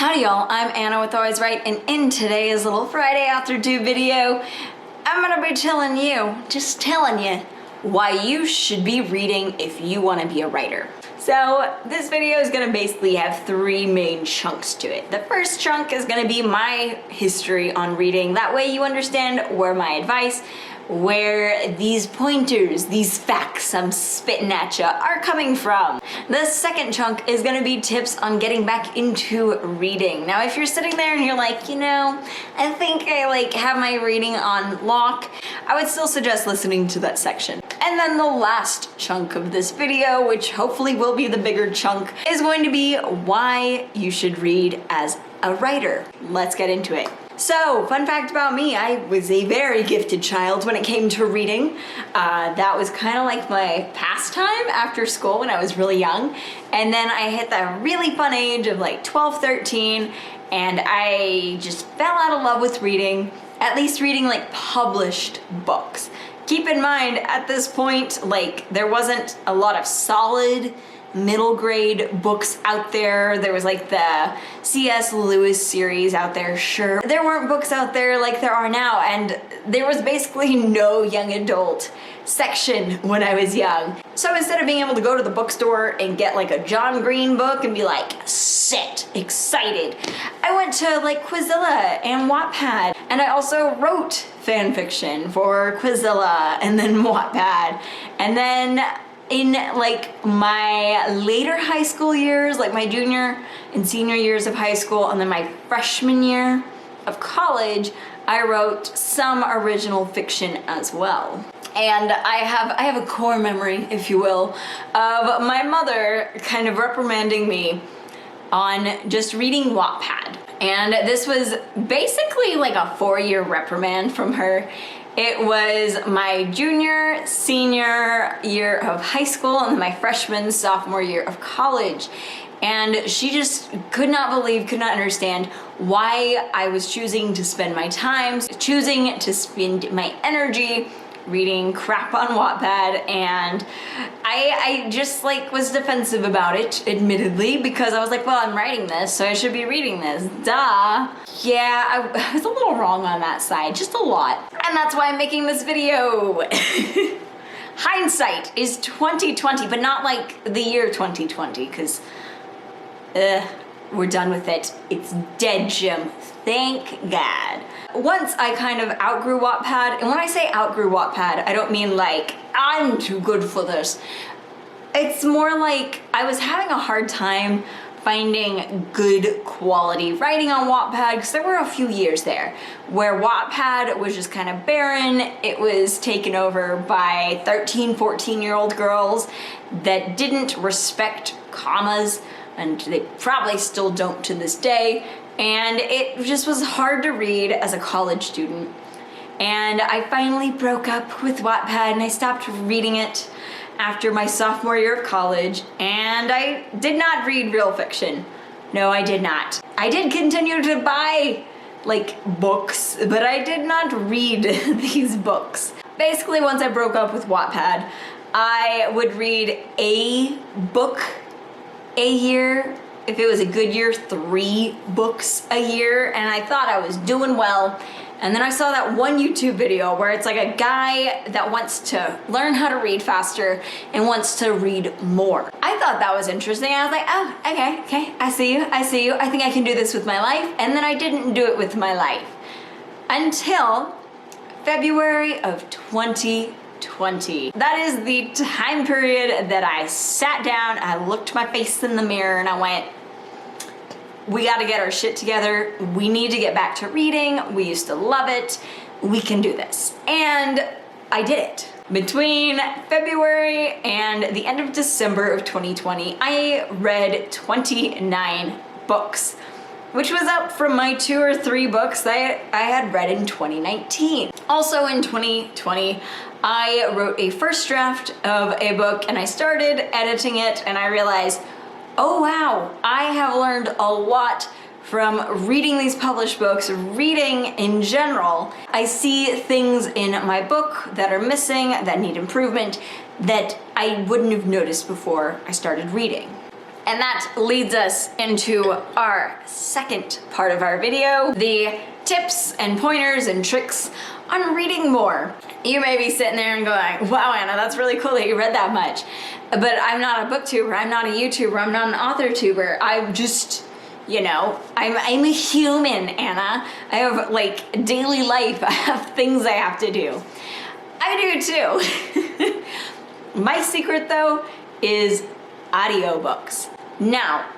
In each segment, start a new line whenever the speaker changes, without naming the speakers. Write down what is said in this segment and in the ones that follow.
Howdy y'all, I'm Anna with Always Right, and in today's little Friday After 2 video, I'm gonna be telling you why you should be reading if you wanna be a writer. So this video is gonna basically have three main chunks to it. The first chunk is gonna be my history on reading. That way you understand where my advice, where these pointers, these facts I'm spitting at ya are coming from. The second chunk is gonna be tips on getting back into reading. Now, if you're sitting there and you're like, I think I have my reading on lock, I would still suggest listening to that section. And then the last chunk of this video, which hopefully will be the bigger chunk, is going to be why you should read as a writer. Let's get into it. So, fun fact about me, I was a very gifted child when it came to reading. That was kind of like my pastime after school when I was really young. And then I hit that really fun age of 12, 13, and I just fell out of love with reading, at least reading published books. Keep in mind, at this point, there wasn't a lot of solid middle grade books out there. There was the C.S. Lewis series out there, sure. There weren't books out there like there are now, and there was basically no young adult section when I was young. So instead of being able to go to the bookstore and get a John Green book and be set, excited, I went to Quizilla and Wattpad, and I also wrote fan fiction for Quizilla and then Wattpad. And then in my later high school years, my junior and senior years of high school, and then my freshman year of college, I wrote some original fiction as well. And I have a core memory, if you will, of my mother kind of reprimanding me on just reading Wattpad. And this was basically a 4-year reprimand from her. It was my junior, senior year of high school and my freshman, sophomore year of college. And she just could not understand why I was choosing to spend my time, choosing to spend my energy reading crap on Wattpad, and I just was defensive about it, admittedly, because I was well, I'm writing this, so I should be reading this, duh. Yeah, I was a little wrong on that side, just a lot. And that's why I'm making this video. Hindsight is 2020, but not the year 2020, because we're done with it. It's dead, Jim. Thank God. Once I kind of outgrew Wattpad, and when I say outgrew Wattpad, I don't mean I'm too good for this. It's more I was having a hard time finding good quality writing on Wattpad, because there were a few years there where Wattpad was just kind of barren. It was taken over by 13, 14-year-old girls that didn't respect commas, and they probably still don't to this day. And it just was hard to read as a college student. And I finally broke up with Wattpad and I stopped reading it after my sophomore year of college, and I did not read real fiction. No, I did not. I did continue to buy books, but I did not read these books. Basically, once I broke up with Wattpad, I would read a book a year. If it was a good year, 3 books a year, and I thought I was doing well. And then I saw that one YouTube video where it's a guy that wants to learn how to read faster and wants to read more. I thought that was interesting. I was oh, okay, I see you. I think I can do this with my life. And then I didn't do it with my life until February of 2020. That is the time period that I sat down, I looked my face in the mirror, and I went, we gotta get our shit together. We need to get back to reading. We used to love it. We can do this. And I did it. Between February and the end of December of 2020, I read 29 books, which was up from my 2 or 3 books that I had read in 2019. Also in 2020, I wrote a first draft of a book, and I started editing it, and I realized, oh wow, I have learned a lot from reading these published books, reading in general. I see things in my book that are missing, that need improvement, that I wouldn't have noticed before I started reading. And that leads us into our second part of our video, the tips and pointers and tricks on reading more. You may be sitting there and going, wow, Anna, that's really cool that you read that much. But I'm not a booktuber, I'm not a YouTuber, I'm not an author tuber. I'm just, you know, I'm a human, Anna. I have like daily life, I have things I have to do. I do too. My secret though is audiobooks. Now,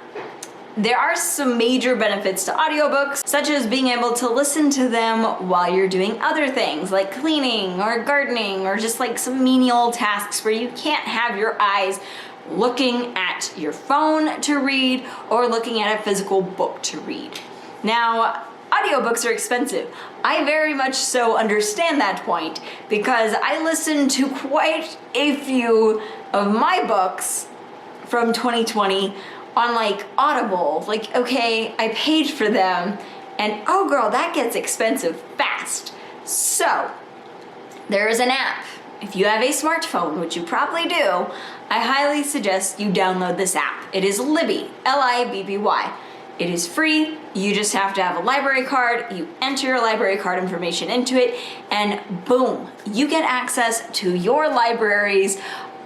there are some major benefits to audiobooks, such as being able to listen to them while you're doing other things like cleaning or gardening or just like some menial tasks where you can't have your eyes looking at your phone to read or looking at a physical book to read. Now, audiobooks are expensive. I very much so understand that point because I listened to quite a few of my books from 2020 on like Audible. Like, okay, I paid for them and oh girl, that gets expensive fast. So there is an app. If you have a smartphone, which you probably do, I highly suggest you download this app. It is Libby, Libby. It is free. You just have to have a library card. You enter your library card information into it and boom, you get access to your library's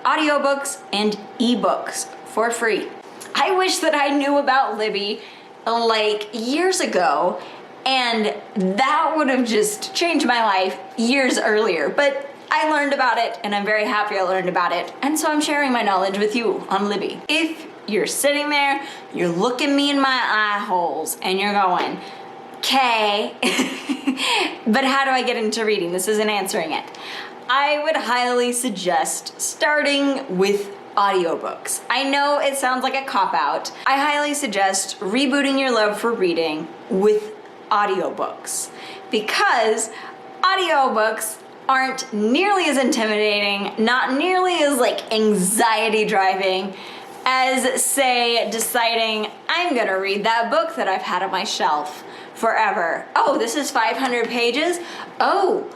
audiobooks and ebooks for free. I wish that I knew about Libby like years ago and that would have just changed my life years earlier, but I learned about it and I'm very happy I learned about it, and so I'm sharing my knowledge with you on Libby. If you're sitting there, you're looking me in my eye holes and you're going, okay, but how do I get into reading? This isn't answering it. I would highly suggest starting with audiobooks. I know it sounds like a cop-out. I highly suggest rebooting your love for reading with audiobooks because audiobooks aren't nearly as intimidating, not nearly as like anxiety driving as, say, deciding I'm gonna read that book that I've had on my shelf forever. Oh, this is 500 pages? Oh,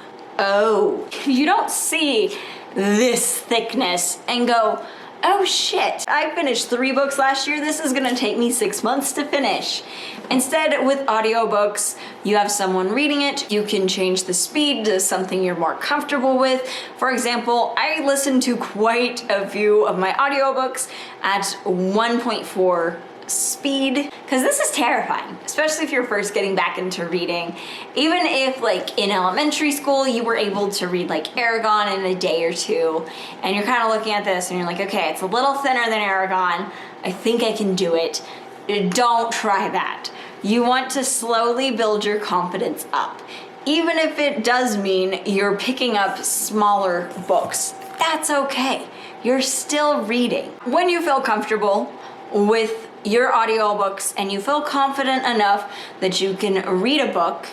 you don't see this thickness and go, oh shit, I finished 3 books last year, this is gonna take me 6 months to finish. Instead, with audiobooks, you have someone reading it, you can change the speed to something you're more comfortable with. For example, I listen to quite a few of my audiobooks at 1.4 speed, because this is terrifying, especially if you're first getting back into reading. Even if like in elementary school you were able to read like Aragon in a day or two, and you're kind of looking at this and you're like, okay, it's a little thinner than Aragon, I think I can do it. Don't try that. You want to slowly build your confidence up. Even if it does mean you're picking up smaller books, that's okay. You're still reading. When you feel comfortable with your audiobooks and you feel confident enough that you can read a book,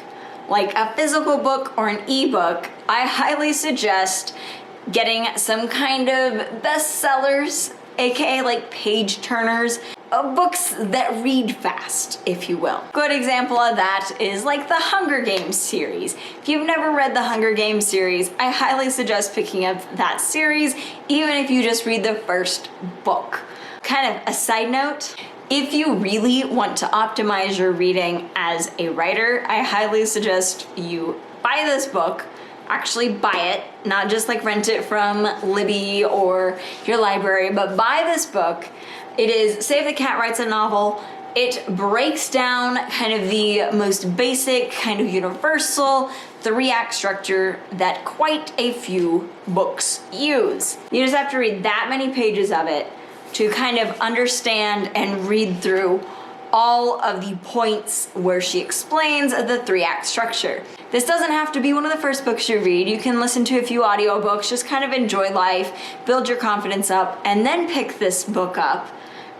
like a physical book or an ebook, I highly suggest getting some kind of bestsellers, aka like page turners, books that read fast, if you will. Good example of that is like the Hunger Games series. If you've never read the Hunger Games series, I highly suggest picking up that series, even if you just read the first book. Kind of a side note, if you really want to optimize your reading as a writer, I highly suggest you buy this book. Actually buy it, not just like rent it from Libby or your library, but buy this book. It is Save the Cat Writes a Novel. It breaks down kind of the most basic, kind of universal 3-act structure that quite a few books use. You just have to read that many pages of it to kind of understand and read through all of the points where she explains the 3-act structure. This doesn't have to be one of the first books you read. You can listen to a few audiobooks, just kind of enjoy life, build your confidence up, and then pick this book up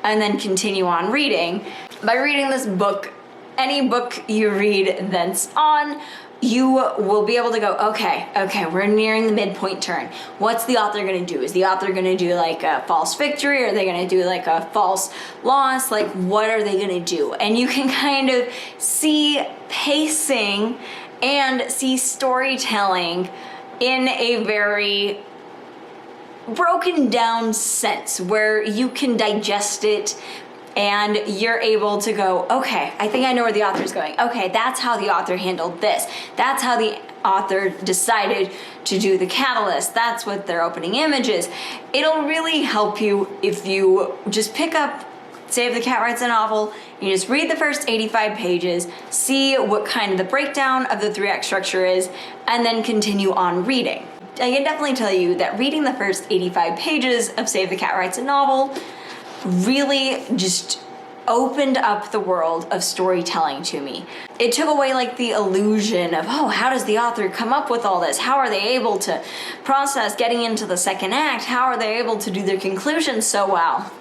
and then continue on reading. By reading this book, any book you read thence on, you will be able to go, okay, we're nearing the midpoint turn. What's the author gonna do? Is the author gonna do like a false victory? Or are they gonna do like a false loss? Like, what are they gonna do? And you can kind of see pacing and see storytelling in a very broken down sense where you can digest it and you're able to go, okay, I think I know where the author's going. Okay, that's how the author handled this. That's how the author decided to do the catalyst. That's what their opening image is. It'll really help you if you just pick up, say if the cat writes a novel, you just read the first 85 pages, see what kind of the breakdown of the 3-act structure is, and then continue on reading. I can definitely tell you that reading the first 85 pages of Say If the Cat Writes a Novel really just opened up the world of storytelling to me. It took away like the illusion of, oh, how does the author come up with all this? How are they able to process getting into the second act? How are they able to do their conclusions so well?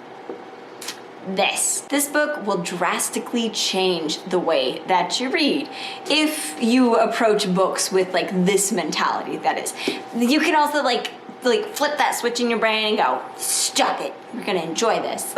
This book will drastically change the way that you read if you approach books with like this mentality. That is, you can also like flip that switch in your brain and go, stop it, you're gonna enjoy this.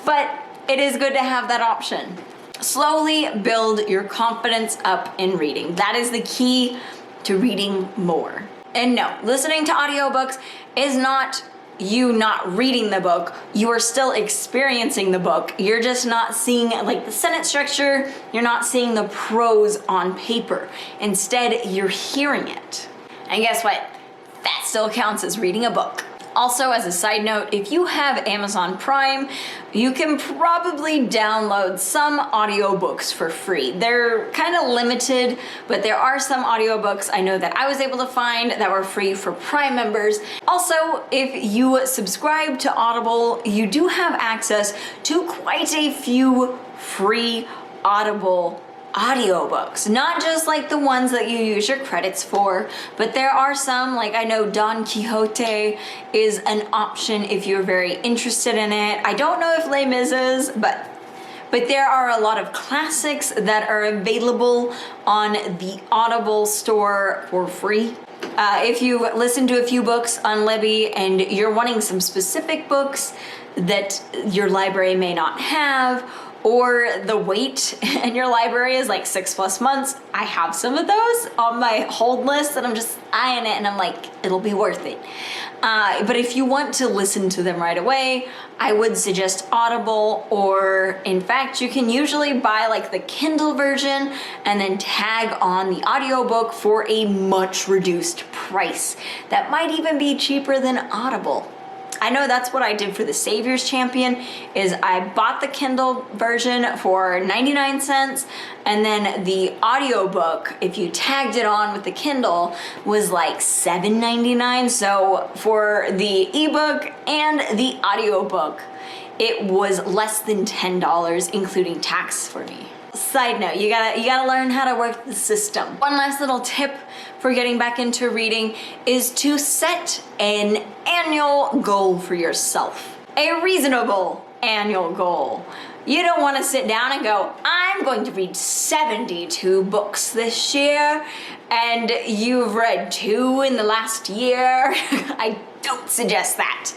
But it is good to have that option. Slowly build your confidence up in reading. That is the key to reading more. And no, listening to audiobooks is not you not reading the book. You are still experiencing the book. You're just not seeing like the sentence structure. You're not seeing the prose on paper. Instead, you're hearing it. And guess what? That still counts as reading a book. Also, as a side note, if you have Amazon Prime, you can probably download some audiobooks for free. They're kind of limited, but there are some audiobooks I know that I was able to find that were free for Prime members. Also, if you subscribe to Audible, you do have access to quite a few free Audible audiobooks, not just like the ones that you use your credits for, but there are some, like I know Don Quixote is an option if you're very interested in it. I don't know if Les Mis is, but there are a lot of classics that are available on the Audible store for free. If you listen to a few books on Libby and you're wanting some specific books that your library may not have, or the wait in your library is like 6+ months, I have some of those on my hold list and I'm just eyeing it and I'm like, it'll be worth it. But if you want to listen to them right away, I would suggest Audible, or in fact, you can usually buy like the Kindle version and then tag on the audiobook for a much reduced price. That might even be cheaper than Audible. I know that's what I did for the Savior's Champion, is I bought the Kindle version for 99 cents, and then the audiobook, if you tagged it on with the Kindle, was like $7.99. So for the ebook and the audiobook, it was less than $10, including tax for me. Side note, you gotta learn how to work the system. One last little tip for getting back into reading is to set an annual goal for yourself. A reasonable annual goal. You don't want to sit down and go, I'm going to read 72 books this year, and you've read 2 in the last year. I don't suggest that.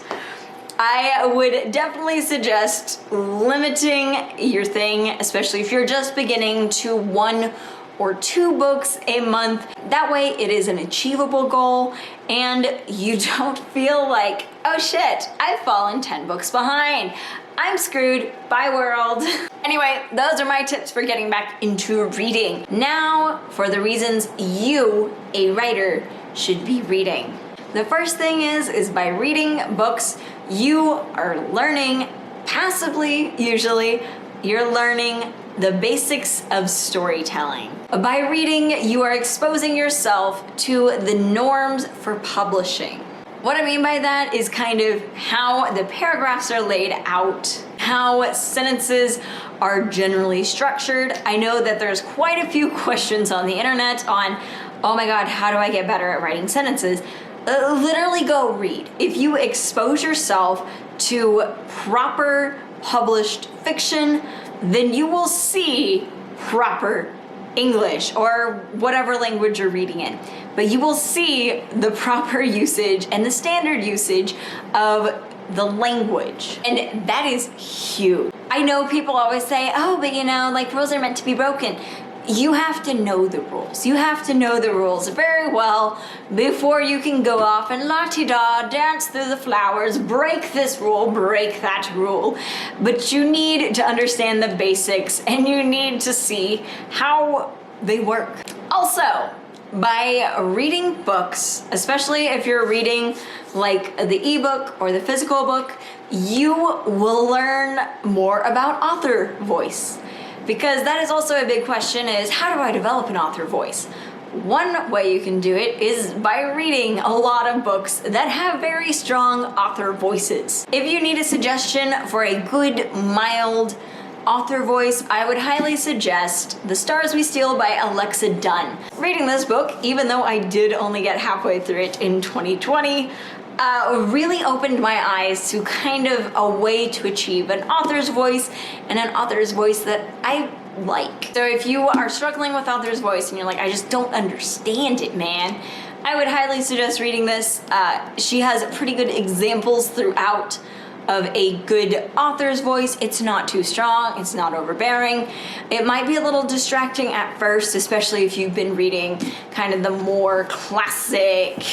I would definitely suggest limiting your thing, especially if you're just beginning, to 1 or 2 books a month. That way it is an achievable goal and you don't feel like, oh shit, I've fallen 10 books behind. I'm screwed, bye world. Anyway, those are my tips for getting back into reading. Now for the reasons you, a writer, should be reading. The first thing is by reading books, you are learning passively, usually, you're learning the basics of storytelling. By reading, you are exposing yourself to the norms for publishing. What I mean by that is kind of how the paragraphs are laid out, how sentences are generally structured. I know that there's quite a few questions on the internet on, oh my God, how do I get better at writing sentences? Literally go read. If you expose yourself to proper published fiction, then you will see proper English or whatever language you're reading in. But you will see the proper usage and the standard usage of the language. And that is huge. I know people always say, oh, but you know, like rules are meant to be broken. you have to know the rules. You have to know the rules very well before you can go off and la-ti-da, dance through the flowers, break this rule, break that rule. But you need to understand the basics and you need to see how they work. Also, by reading books, especially if you're reading like the ebook or the physical book, you will learn more about author voice. Because that is also a big question, is how do I develop an author voice? One way you can do it is by reading a lot of books that have very strong author voices. If you need a suggestion for a good, mild author voice, I would highly suggest The Stars We Steal by Alexa Dunn. Reading this book, even though I did only get halfway through it in 2020, really opened my eyes to kind of a way to achieve an author's voice, and an author's voice that I like. So if you are struggling with author's voice and you're like, I just don't understand it, man, I would highly suggest reading this. She has pretty good examples throughout of a good author's voice. It's not too strong, it's not overbearing. It might be a little distracting at first, especially if you've been reading kind of the more classic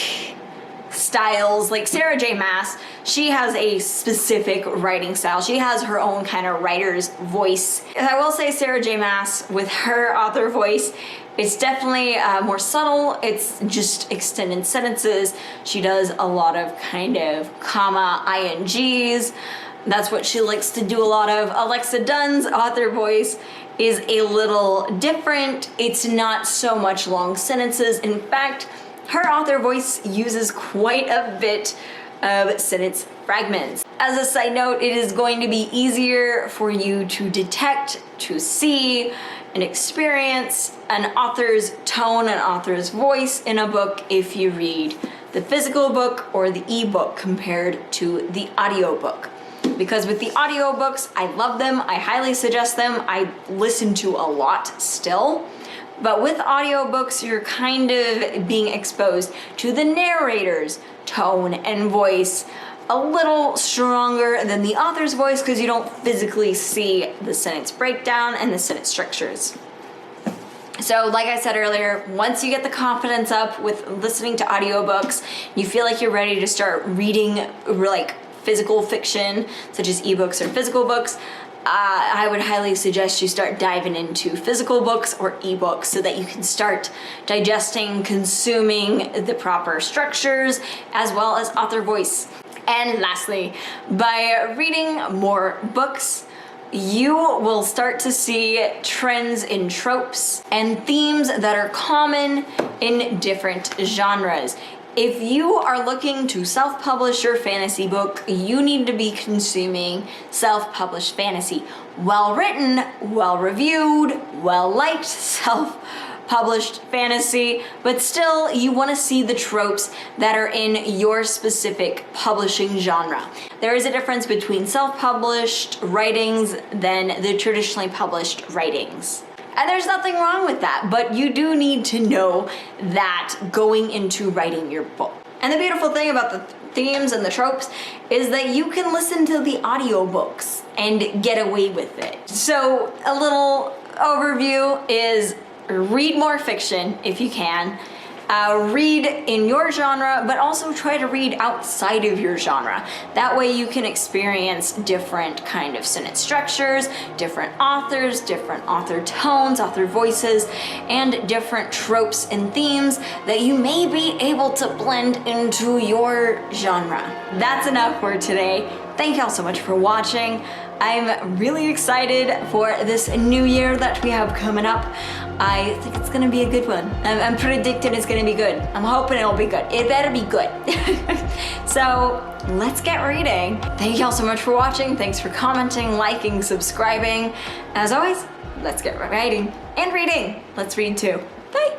styles like Sarah J. Maas. She has a specific writing style. She has her own kind of writer's voice. And I will say Sarah J. Maas, with her author voice, it's definitely more subtle. It's just extended sentences. She does a lot of kind of comma INGs. That's what she likes to do a lot of. Alexa Dunn's author voice is a little different. It's not so much long sentences. In fact, her author voice uses quite a bit of sentence fragments. As a side note, it is going to be easier for you to detect, to see, and experience an author's tone, an author's voice in a book if you read the physical book or the ebook compared to the audiobook. Because with the audiobooks, I love them, I highly suggest them, I listen to a lot still. But with audiobooks, you're kind of being exposed to the narrator's tone and voice a little stronger than the author's voice, because you don't physically see the sentence breakdown and the sentence structures. So like I said earlier, once you get the confidence up with listening to audiobooks, you feel like you're ready to start reading like physical fiction, such as ebooks or physical books, I would highly suggest you start diving into physical books or ebooks so that you can start digesting, consuming the proper structures, as well as author voice. And lastly, by reading more books, you will start to see trends in tropes and themes that are common in different genres. If you are looking to self-publish your fantasy book, you need to be consuming self-published fantasy. Well-written, well-reviewed, well-liked self-published fantasy, but still you want to see the tropes that are in your specific publishing genre. There is a difference between self-published writings than the traditionally published writings. And there's nothing wrong with that, but you do need to know that going into writing your book. And the beautiful thing about the themes and the tropes is that you can listen to the audiobooks and get away with it. So a little overview is read more fiction if you can. Read in your genre, but also try to read outside of your genre. That way you can experience different kind of sentence structures, different authors, different author tones, author voices, and different tropes and themes that you may be able to blend into your genre. That's enough for today. Thank y'all so much for watching. I'm really excited for this new year that we have coming up. I think it's gonna be a good one. I'm predicting it's gonna be good. I'm hoping it'll be good. It better be good. So let's get reading. Thank y'all so much for watching. Thanks for commenting, liking, subscribing. As always, let's get writing and reading. Let's read too. Bye.